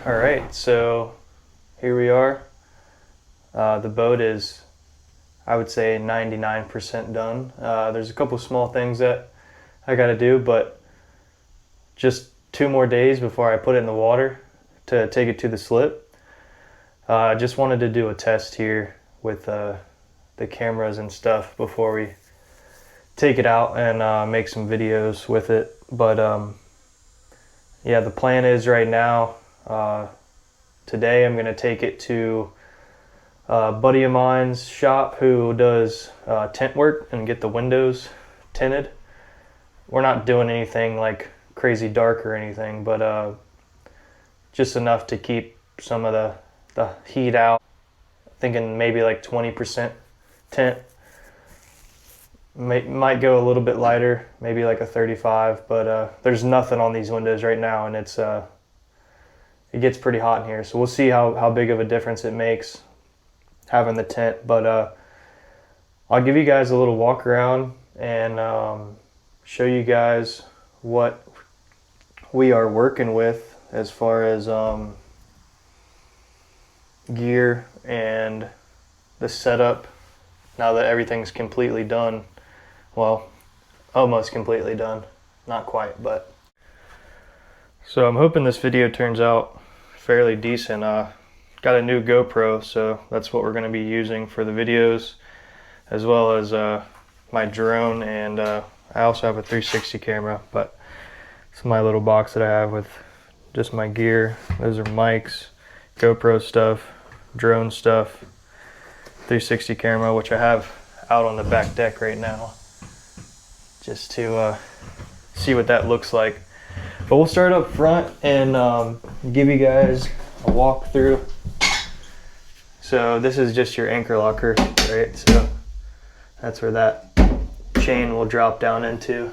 All right, so here we are. The boat is, I would say, 99% done. There's a couple small things that I got to do, but just 2 more days before I put it in the water to take it to the slip. I just wanted to do a test here with the cameras and stuff before we take it out and make some videos with it. But yeah, the plan is right now, today I'm going to take it to a buddy of mine's shop who does tint work and get the windows tinted. We're not doing anything like crazy dark or anything, but just enough to keep some of the heat out. Thinking maybe like 20% tint. Might go a little bit lighter, maybe like a 35, but there's nothing on these windows right now, and it gets pretty hot in here, so we'll see how big of a difference it makes having the tint. But I'll give you guys a little walk around and show you guys what we are working with as far as gear and the setup now that everything's completely done. Well, almost completely done, not quite, but. So I'm hoping this video turns out fairly decent. Got a new GoPro, so that's what we're going to be using for the videos, as well as my drone, and I also have a 360 camera, but it's my little box that I have with just my gear. Those are mics, GoPro stuff, drone stuff, 360 camera, which I have out on the back deck right now, just to see what that looks like. But we'll start up front and give you guys a walkthrough. So this is just your anchor locker, right? So that's where that chain will drop down into.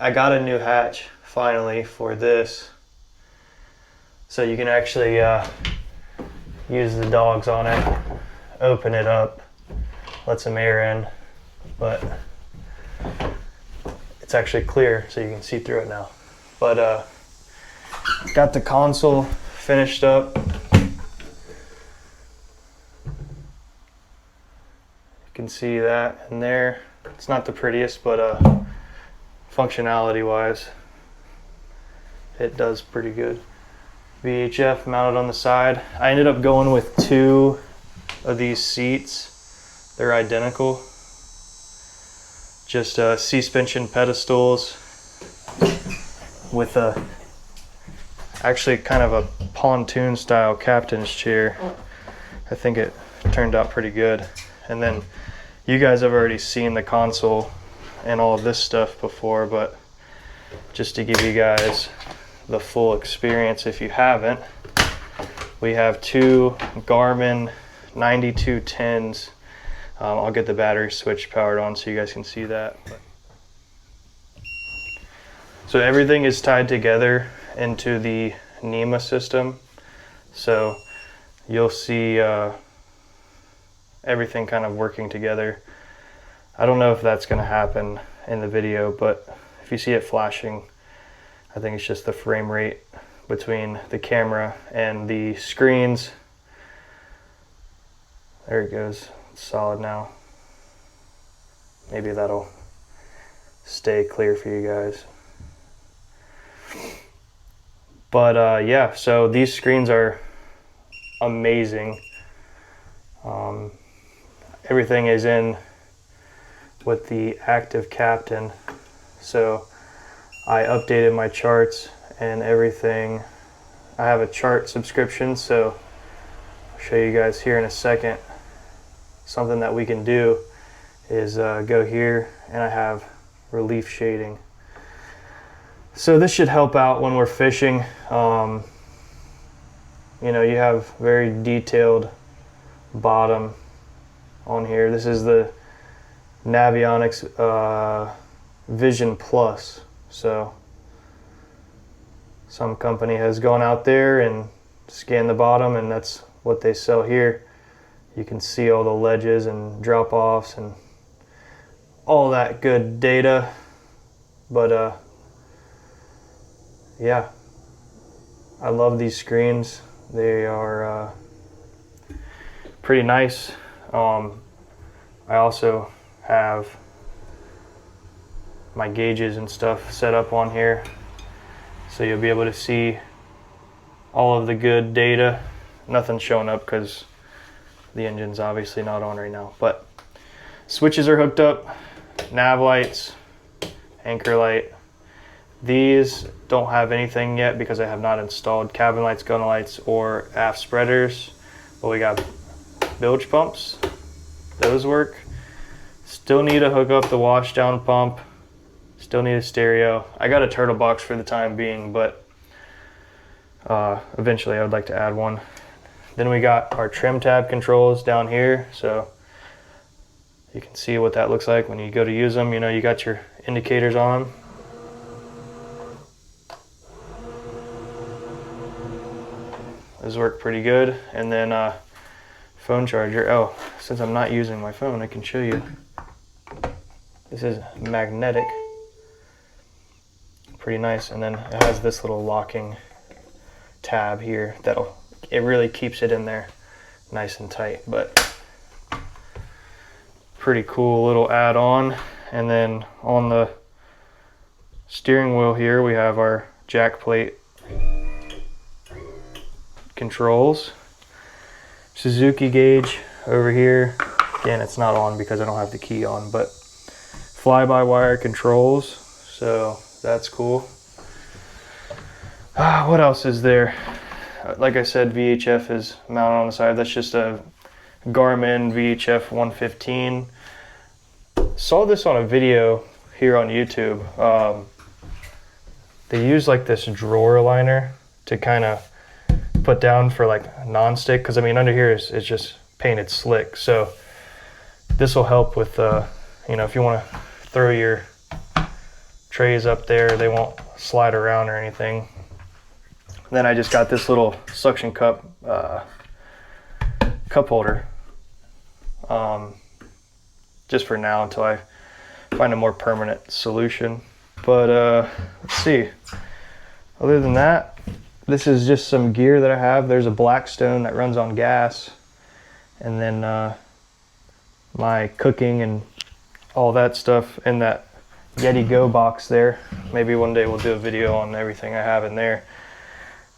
I got a new hatch finally for this, so you can actually use the dogs on it, open it up, let some air in, but it's actually clear so you can see through it now. But got the console finished up. You can see that in there. It's not the prettiest, but functionality wise it does pretty good. VHF mounted on the side. I ended up going with 2 of these seats. They're identical, just suspension pedestals with actually kind of a pontoon style captain's chair. I think it turned out pretty good. And then you guys have already seen the console and all of this stuff before, but just to give you guys the full experience if you haven't, we have 2 Garmin 9210s. I'll get the battery switch powered on so you guys can see that. So everything is tied together into the NEMA system, so you'll see everything kind of working together. I don't know if that's going to happen in the video, but if you see it flashing, I think it's just the frame rate between the camera and the screens. There it goes. It's solid now. Maybe that'll stay clear for you guys. But yeah, so these screens are amazing. Everything is in with the active captain, so I updated my charts and everything. I have a chart subscription, so I'll show you guys here in a second. Something that we can do is go here, and I have relief shading. So this should help out when we're fishing. You know, you have very detailed bottom on here. This is the Navionics Vision Plus. So some company has gone out there and scanned the bottom, and that's what they sell here. You can see all the ledges and drop-offs and all that good data. But yeah, I love these screens. They are pretty nice. I also have my gauges and stuff set up on here, so you'll be able to see all of the good data. Nothing's showing up because the engine's obviously not on right now, but switches are hooked up, nav lights, anchor light. These don't have anything yet because I have not installed cabin lights, gun lights, or aft spreaders, but we got bilge pumps. Those work. Still need to hook up the wash down pump. Still need a stereo. I got a turtle box for the time being, but eventually I would like to add one. Then we got our trim tab controls down here, so you can see what that looks like when you go to use them. You know, you got your indicators on them. Those work pretty good. And then phone charger. Oh, since I'm not using my phone, I can show you. This is magnetic. Pretty nice. And then it has this little locking tab here it really keeps it in there nice and tight, but pretty cool little add-on. And then on the steering wheel here we have our jack plate controls. Suzuki gauge over here. Again, it's not on because I don't have the key on, but fly-by-wire controls, so that's cool. What else is there? Like I said, VHF is mounted on the side. That's just a Garmin VHF 115. Saw this on a video here on YouTube. They use like this drawer liner to kind of put down for like non-stick, because I mean under here is just painted slick, so this will help with you know, if you want to throw your trays up there, they won't slide around or anything. Then I just got this little suction cup cup holder, just for now until I find a more permanent solution. But let's see, other than that, this is just some gear that I have. There's a Blackstone that runs on gas, and then my cooking and all that stuff in that Yeti Go box there. Maybe one day we'll do a video on everything I have in there.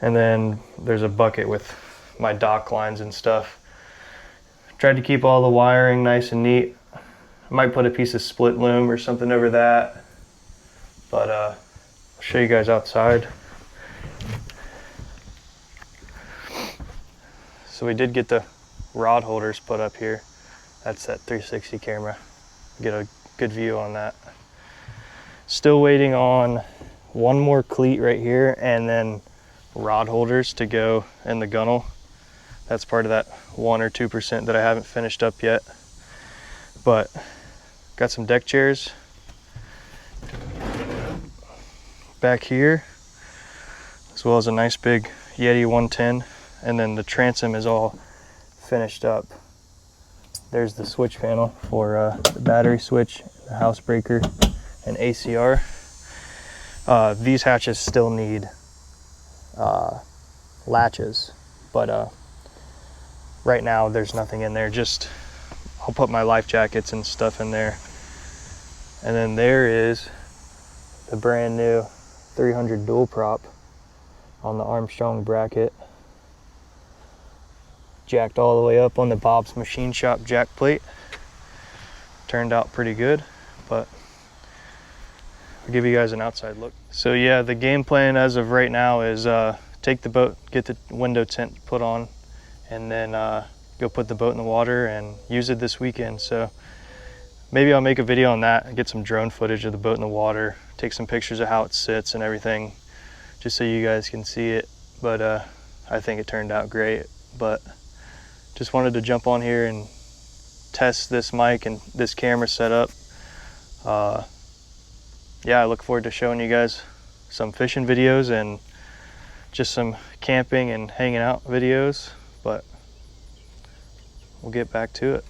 And then there's a bucket with my dock lines and stuff. Tried to keep all the wiring nice and neat. I might put a piece of split loom or something over that, but I'll show you guys outside. So we did get the rod holders put up here. That's that 360 camera. Get a good view on that. Still waiting on one more cleat right here, and then rod holders to go in the gunnel. That's part of that 1 or 2% that I haven't finished up yet. But got some deck chairs back here, as well as a nice big Yeti 110. And then the transom is all finished up. There's the switch panel for the battery switch, the house breaker, and ACR. These hatches still need latches, but right now there's nothing in there. Just I'll put my life jackets and stuff in there. And then there is the brand new 300 dual prop on the Armstrong bracket, jacked all the way up on the Bob's Machine Shop jack plate. Turned out pretty good, but I'll give you guys an outside look. So yeah, the game plan as of right now is take the boat, get the window tint put on, and then go put the boat in the water and use it this weekend. So maybe I'll make a video on that and get some drone footage of the boat in the water, take some pictures of how it sits and everything, just so you guys can see it. But I think it turned out great. But just wanted to jump on here and test this mic and this camera setup. Yeah, I look forward to showing you guys some fishing videos and just some camping and hanging out videos, but we'll get back to it.